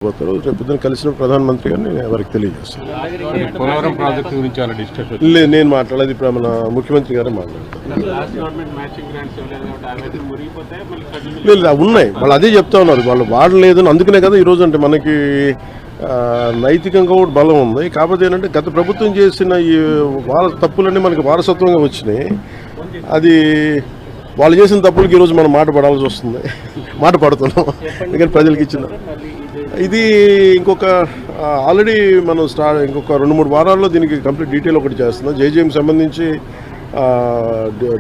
పోతారు. రేపు పొద్దున కలిసిన ప్రధానమంత్రి గారిని వారికి తెలియజేస్తాను. లేదు, నేను మాట్లాడేది ఇప్పుడు మన ముఖ్యమంత్రి గారే మాట్లాడతారు. లేదు, ఉన్నాయి, వాళ్ళు అదే చెప్తా ఉన్నారు, వాళ్ళు వాడలేదు. అందుకనే కదా ఈరోజు అంటే మనకి నైతికంగా కూడా బలం ఉంది. కాకపోతే ఏంటంటే గత ప్రభుత్వం చేసిన ఈ తప్పులన్నీ మనకి వారసత్వంగా వచ్చినాయి. అది వాళ్ళు చేసిన తప్పులకి ఈరోజు మనం మాట పడాల్సి వస్తుంది. మాట పడుతున్నాం ఎందుకంటే ప్రజలకు ఇచ్చిన ఇది ఇంకొక ఆల్రెడీ మనం ఇంకొక 2-3 వారాల్లో దీనికి కంప్లీట్ డీటెయిల్ ఒకటి చేస్తున్నాం. జేజేఎం సంబంధించి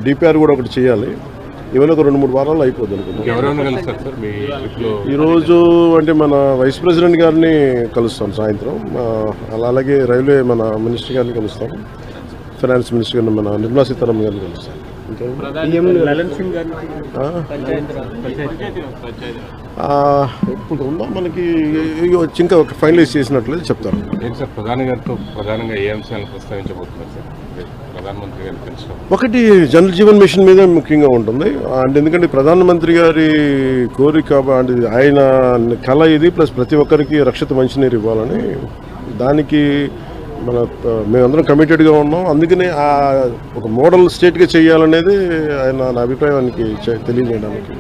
డిపిఆర్ కూడా ఒకటి చేయాలి. ఇవన్నీ ఒక 2-3 వారాల్లో అయిపోద్ది అనుకుంటున్నాం. ఈరోజు అంటే మన వైస్ ప్రెసిడెంట్ గారిని కలుస్తాం సాయంత్రం. అలాగే రైల్వే మన మినిస్టర్ గారిని కలుస్తాం. ఫైనాన్స్ మినిస్టర్ గారిని మన నిర్మలా సీతారామన్ గారిని కలుస్తాం. ఇప్పుడు ఉందా మనకి ఇంకా ఫైనలైజ్ చేసినట్లేదు చెప్తారు. ప్రధాని గారితో ప్రధానంగా ఏ అంశాలను ప్రస్తావించబోతున్నారు సార్? ప్రధానమంత్రి గారిని కలిసి ఒకటి జల్ జీవన్ మిషన్ మీద ముఖ్యంగా ఉంటుంది. అంటే ఎందుకంటే ప్రధానమంత్రి గారి కోరిక అంటే ఆయన కళ ఇది, ప్లస్ ప్రతి ఒక్కరికి రక్షిత మంచినీరు ఇవ్వాలని, దానికి మేమందరం కమిటెడ్గా ఉన్నాం. అందుకనే ఒక మోడల్ స్టేట్గా చేయాలనేది ఆయన నా అభిప్రాయానికి తెలియజేయడానికి.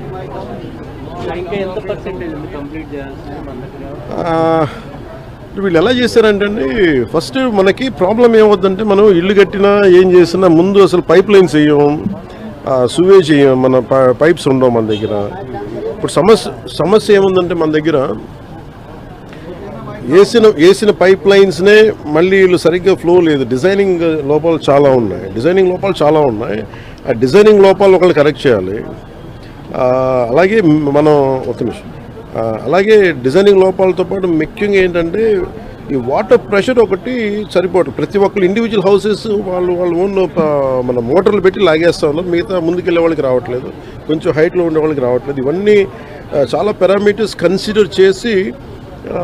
వీళ్ళు ఎలా చేశారంటే అండి, ఫస్ట్ మనకి ప్రాబ్లం ఏమవుతుందంటే, మనం ఇల్లు కట్టినా ఏం చేసినా ముందు అసలు పైప్ లైన్స్ వేయం, సువేజ్ వేయం, మన పైప్స్ ఉండవు మన దగ్గర. ఇప్పుడు సమస్య ఏముందంటే మన దగ్గర వేసిన పైప్ లైన్స్నే మళ్ళీ వీళ్ళు సరిగ్గా ఫ్లో లేదు. డిజైనింగ్ లోపాలు చాలా ఉన్నాయి. ఆ డిజైనింగ్ లోపాలు ఒకళ్ళు కరెక్ట్ చేయాలి. అలాగే మనం అలాగే డిజైనింగ్ లోపాలతో పాటు ముఖ్యంగా ఏంటంటే ఈ వాటర్ ప్రెషర్ ఒకటి సరిపోవట్లేదు. ప్రతి ఒక్కరు ఇండివిజువల్ హౌసెస్ వాళ్ళు ఓన్ మన మోటార్లు పెట్టి లాగేస్తూ ఉన్నారు. మిగతా ముందుకెళ్ళే వాళ్ళకి రావట్లేదు, కొంచెం హైట్లో ఉండే వాళ్ళకి రావట్లేదు. ఇవన్నీ చాలా పారామీటర్స్ కన్సిడర్ చేసి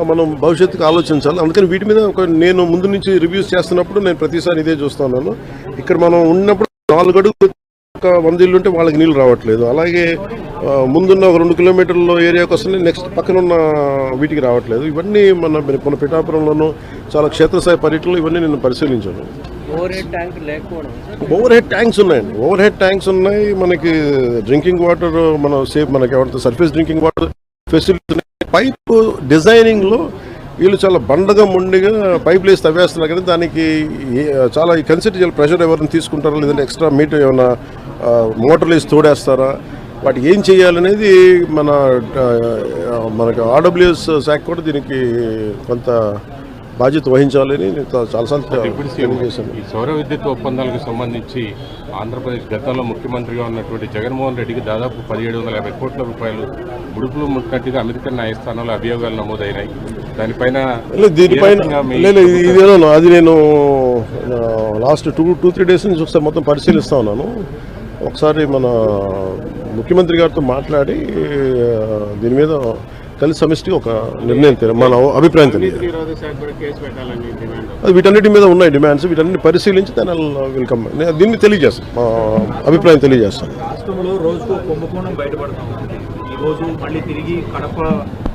మనం భవిష్యత్తుకు ఆలోచించాలి. అందుకని వీటి మీద నేను ముందు నుంచి రివ్యూస్ చేస్తున్నప్పుడు నేను ప్రతిసారి ఇదే చూస్తున్నాను. ఇక్కడ మనం ఉన్నప్పుడు 4 అడుగులు ఒక 100 ఇల్లు ఉంటే వాళ్ళకి నీళ్ళు రావట్లేదు. అలాగే ముందున్న ఒక 2 కిలోమీటర్ల ఏరియాకి వస్తుంది, నెక్స్ట్ పక్కన ఉన్న వీటికి రావట్లేదు. ఇవన్నీ మన పిఠాపురంలోనూ చాలా క్షేత్రస్థాయి పర్యటనలు ఇవన్నీ నేను పరిశీలించాను. ఓవర్ హెడ్ ట్యాంక్స్ ఉన్నాయి. మనకి డ్రింకింగ్ వాటర్ మనకి surface drinking water facilities. Pipe డిజైనింగ్లో వీళ్ళు చాలా మొండిగా పైప్ వేసి తవ్వేస్తున్నారు కదా, దానికి చాలా కన్సిడర్ చేయాలి. ప్రెషర్ ఎవరిని తీసుకుంటారా, లేదంటే ఎక్స్ట్రా మీటర్ ఏమైనా మోటార్లు వేసి తోడేస్తారా, వాటికి ఏం చేయాలనేది మనకు ఆర్డబ్ల్యూఎస్ శాఖ కూడా దీనికి కొంత బాధ్యత వహించాలని చాలాసార్లు తెలియజేశాను. ఈ సౌర విద్యుత్ ఒప్పందాలకు సంబంధించి ఆంధ్రప్రదేశ్ గతంలో ముఖ్యమంత్రిగా ఉన్నటువంటి జగన్మోహన్ రెడ్డికి దాదాపు 1750 కోట్ల రూపాయలు ముడుపులు ముట్టినట్టుగా అమెరికన్ న్యాయస్థానంలో అభియోగాలు నమోదైనాయి. దీనిపైన అది నేను లాస్ట్ 2-3 డేస్ నుంచి ఒకసారి మొత్తం పరిశీలిస్తా ఉన్నాను. ఒకసారి మన ముఖ్యమంత్రి గారితో మాట్లాడి దీని మీద కలిసి సమిష్టి ఒక నిర్ణయం మన అభిప్రాయం తెలియదు. వీటన్నిటి మీద ఉన్నాయి డిమాండ్స్, వీటన్నిటి పరిశీలించి దాని వెల్కమ్ దీన్ని తెలియజేస్తాం, మా అభిప్రాయం తెలియజేస్తాం. రాష్ట్రంలో రోజుకు కుంభకోణం బయటపడతాం. ఈ రోజు మళ్ళీ తిరిగి కడప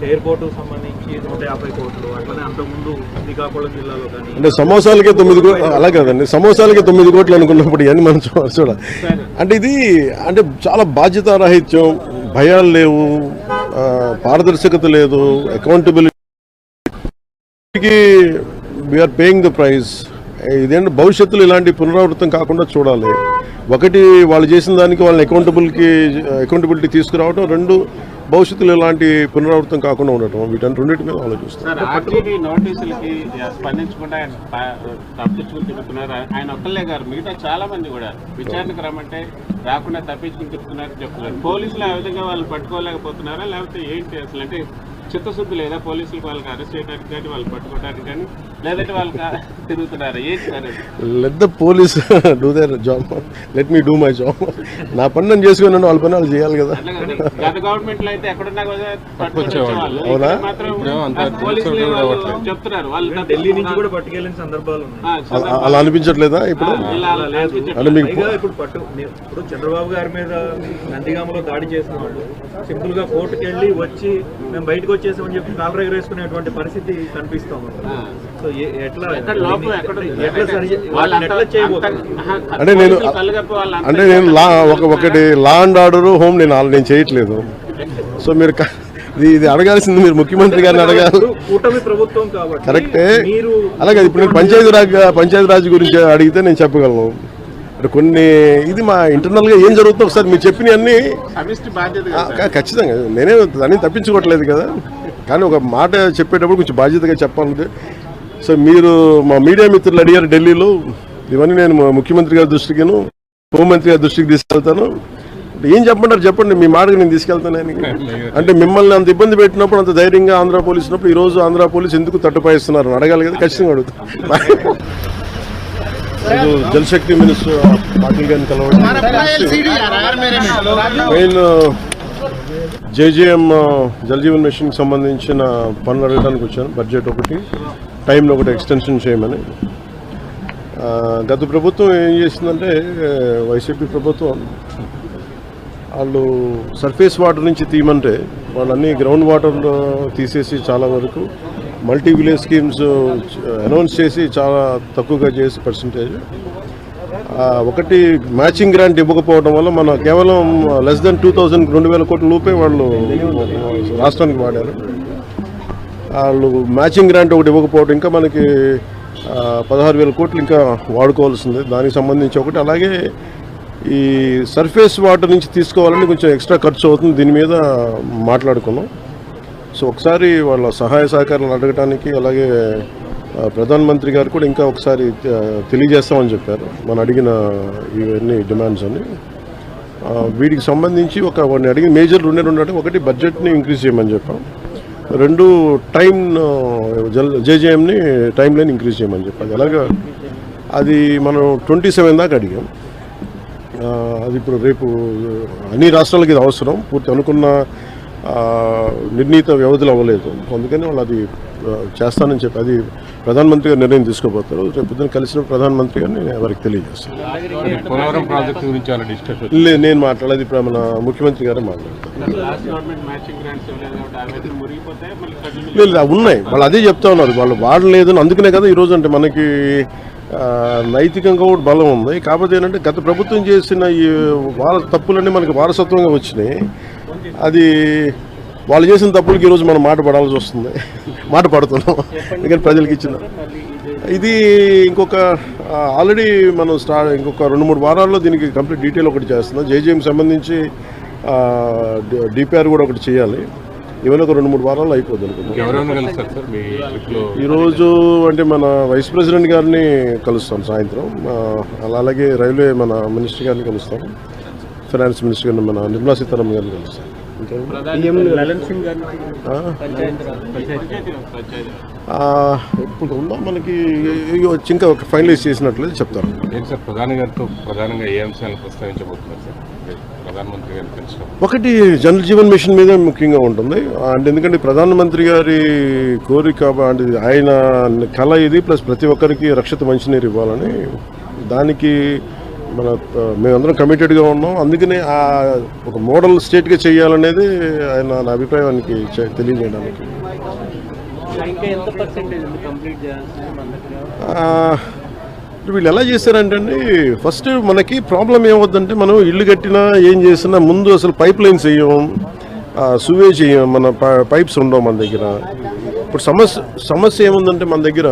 ఎయిర్పోర్ట్ సంబంధించి 150 కోట్లు, అట్లనే అంతకుముందు శ్రీకాకుళం జిల్లాలో కానీ అంటే సమోసాలకే 9 కోట్లు, అలా కాదండి, సమోసాలకే 9 కోట్లు అనుకున్నప్పుడు ఇవన్నీ మనం చూడాలి. అంటే ఇది అంటే చాలా బాధ్యతారాహిత్యం, భయాలు లేవు, పారదర్శకత లేదు, అకౌంటబిలిటీకి వీఆర్ పేయింగ్ ద ప్రైస్. ఇదేంటి భవిష్యత్తులో ఇలాంటి పునరావృతం కాకుండా చూడాలి. ఒకటి వాళ్ళు చేసిన దానికి వాళ్ళని అకౌంటబిలిటీ తీసుకురావడం, 2 భవిష్యత్తులో ఇలాంటి పునరావృతం కాకుండా ఉండటం, రెండింటి మీద ఆలోచిస్తారు. నోటీసులకి స్పందించకుండా తప్పించుకుని తిరుగుతున్నారు ఆయన ఒక్కళ్ళే గారు, మిగతా చాలా మంది కూడా విచారణకు రమ్మంటే రాకుండా తప్పించుకుని తిరుగుతున్నారని చెప్తున్నారు. పోలీసులు ఆ విధంగా వాళ్ళు పట్టుకోలేకపోతున్నారా, లేకపోతే ఏంటి అసలు? అంటే చిత్తశుద్ధి లేదా పోలీసులకు వాళ్ళకి అరెస్ట్ చేయడానికి కానీ వాళ్ళు పట్టుకోవడానికి కానీ, లేదంటే వాళ్ళు తిరుగుతున్నారా, ఏంటి sir? Let the police do their job, let me do my job. నా పని నేను చేసుకున్నాను, వాళ్ళ పని వాళ్ళు చేయాలి కదా. గత గవర్నమెంట్ లో అయితే ఎక్కడున్నా చెప్తున్నారు వాళ్ళు ఢిల్లీ నుంచి కూడా పట్టుకెళ్ళిన సందర్భాలు అలా అనిపించట్లేదా ఇప్పుడు? ఇప్పుడు చంద్రబాబు గారి మీద నందిగామలో దాడి చేసిన వాళ్ళు సింపుల్ గా కోర్టుకు వెళ్ళి వచ్చి మేము బయటకు వచ్చేసామని చెప్పి కాలర్ ఎగరేసుకునేటువంటి పరిస్థితి కనిపిస్తాం. సో ఎట్లా అంటే నేను ఒకటి లా అండ్ ఆర్డర్ హోమ్ నేను చేయట్లేదు. సో మీరు ఇది అడగాల్సింది మీరు ముఖ్యమంత్రి గారిని అడగాలి. కూటమి ప్రభుత్వం కాబట్టి కరెక్టే. అలాగే ఇప్పుడు నేను పంచాయతీరాజ్ గురించి అడిగితే నేను చెప్పగలను. కొన్ని ఇది మా ఇంటర్నల్గా ఏం జరుగుతుందో ఒకసారి మీరు చెప్పిన అన్ని ఖచ్చితంగా నేనే దాన్ని తప్పించుకోవట్లేదు కదా, కానీ ఒక మాట చెప్పేటప్పుడు కొంచెం బాధ్యతగా చెప్పాలంటే. సో మీరు మా మీడియా మిత్రులు అడిగారు ఢిల్లీలో, ఇవన్నీ నేను ముఖ్యమంత్రి గారి దృష్టికిను హోంమంత్రి గారి దృష్టికి తీసుకెళ్తాను. ఏం చెప్పంటారు చెప్పండి, మీ మాటకు నేను తీసుకెళ్తానని. అంటే మిమ్మల్ని అంత ఇబ్బంది పెట్టినప్పుడు, అంత ధైర్యంగా ఆంధ్ర పోలీసు ఉన్నప్పుడు ఈరోజు ఆంధ్ర పోలీసు ఎందుకు తట్టుపాయిస్తున్నారు అడగాలి కదా, ఖచ్చితంగా అడుగుతాను. జలశక్తి మినిస్టర్ పాటిల్ గారిని కలవడం, మెయిన్ జేజేఎం జలజీవన్ మిషన్కి సంబంధించిన పనులు అడగడానికి వచ్చాను. బడ్జెట్ ఒకటి, టైంలో ఒకటి ఎక్స్టెన్షన్ చేయమని. గత ప్రభుత్వం ఏం చేసిందంటే, వైసీపీ ప్రభుత్వం వాళ్ళు సర్ఫేస్ వాటర్ నుంచి తీయమంటే వాళ్ళన్నీ గ్రౌండ్ వాటర్లో తీసేసి చాలా వరకు మల్టీ విలేజ్ స్కీమ్స్ అనౌన్స్ చేసి చాలా తక్కువగా చేసి పర్సంటేజ్. ఒకటి మ్యాచింగ్ గ్రాంట్ ఇవ్వకపోవడం వల్ల మన కేవలం లెస్ దెన్ 2,000 కోట్ల రూపాయలు వాళ్ళు రాష్ట్రానికి వాడారు. వాళ్ళు మ్యాచింగ్ గ్రాంట్ ఒకటి ఇవ్వకపోవడం, ఇంకా మనకి 16,000 కోట్లు ఇంకా వాడుకోవాల్సింది, దానికి సంబంధించి ఒకటి. అలాగే ఈ సర్ఫేస్ వాటర్ నుంచి తీసుకోవాలని కొంచెం ఎక్స్ట్రా ఖర్చు అవుతుంది, దీని మీద మాట్లాడుకున్నాం. సో ఒకసారి వాళ్ళ సహాయ సహకారాలు అడగటానికి, అలాగే ప్రధానమంత్రి గారు కూడా ఇంకా ఒకసారి తెలియజేస్తామని చెప్పారు మనం అడిగిన ఇవన్నీ డిమాండ్స్ అని. వీటికి సంబంధించి వాడిని అడిగిన మేజర్ రెండు అంటే, ఒకటి బడ్జెట్ని ఇంక్రీజ్ చేయమని చెప్పాం, రెండు టైం జేజేఎంని టైం లైన్ ఇంక్రీజ్ చేయమని చెప్పాలి. అలాగా అది మనం 27 దాకా అడిగాం. అది ఇప్పుడు రేపు అన్ని రాష్ట్రాలకి ఇది అవసరం, పూర్తి అనుకున్న నిర్ణీత వ్యవధిలో అవ్వలేదు, అందుకని వాళ్ళు అది చేస్తానని చెప్పి అది ప్రధానమంత్రి గారు నిర్ణయం తీసుకోబోతారు. రేపు పొద్దున కలిసిన ప్రధానమంత్రి గారిని వారికి తెలియజేస్తాను. లేదు, నేను మాట్లాడేది ఇప్పుడు మన ముఖ్యమంత్రి గారే మాట్లాడతారు. లేదు, ఉన్నాయి, వాళ్ళు అదే చెప్తా ఉన్నారు, వాళ్ళు వాడలేదు. అందుకనే కదా ఈరోజు అంటే మనకి నైతికంగా కూడా బలం ఉంది. కాకపోతే ఏంటంటే గత ప్రభుత్వం చేసిన ఈ తప్పులన్నీ మనకి వారసత్వంగా వచ్చినాయి. అది వాళ్ళు చేసిన తప్పులకి ఈరోజు మనం మాట పడాల్సి వస్తుంది, మాట పడుతున్నాం. ఎందుకంటే ప్రజలకు ఇచ్చిన ఇది ఇంకొక ఆల్రెడీ మనం ఇంకొక 2-3 వారాల్లో దీనికి కంప్లీట్ డీటెయిల్ ఒకటి చేస్తున్నాం. జేజేఎంకి సంబంధించి డిపిఆర్ కూడా ఒకటి చేయాలి. ఇవన్నీ ఒక 2-3 వారాల్లో అయిపోద్ది అనుకుంటున్నాం. ఈరోజు అంటే మన వైస్ ప్రెసిడెంట్ గారిని కలుస్తాం సాయంత్రం, అలాగే రైల్వే మన మినిస్టర్ గారిని కలుస్తాం, ఫైనాన్స్ మినిస్టర్ గారిని మన నిర్మలా సీతారామన్ గారిని కలుస్తాం. ఇప్పుడు ఉందా మనకి ఇంకా ఫైనలైజ్ చేసినట్లేదు చెప్తారు. ప్రధాని గారితో ప్రధానంగా ఏ అంశాలను ప్రస్తావించబోతున్నారు సార్? ప్రధానమంత్రి గారు కలిసి ఒకటి జల్ జీవన్ మిషన్ మీద ముఖ్యంగా ఉంటుంది. అంటే ఎందుకంటే ప్రధానమంత్రి గారి కోరిక, అంటే ఆయన కళ ఇది, ప్లస్ ప్రతి ఒక్కరికి రక్షిత మంచినీరు ఇవ్వాలని, దానికి మేమందరం కమిటెడ్గా ఉన్నాం. అందుకనే ఒక మోడల్ స్టేట్గా చేయాలనేది ఆయన నా అభిప్రాయానికి తెలియజేయడానికి. వీళ్ళు ఎలా చేశారంటే అండి, ఫస్ట్ మనకి ప్రాబ్లం ఏమవుతుందంటే, మనం ఇల్లు కట్టినా ఏం చేసినా ముందు అసలు పైప్ లైన్స్ వేయం, సువేజ్ చేయం, మన పైప్స్ ఉండవు మన దగ్గర. ఇప్పుడు సమస్య ఏముందంటే మన దగ్గర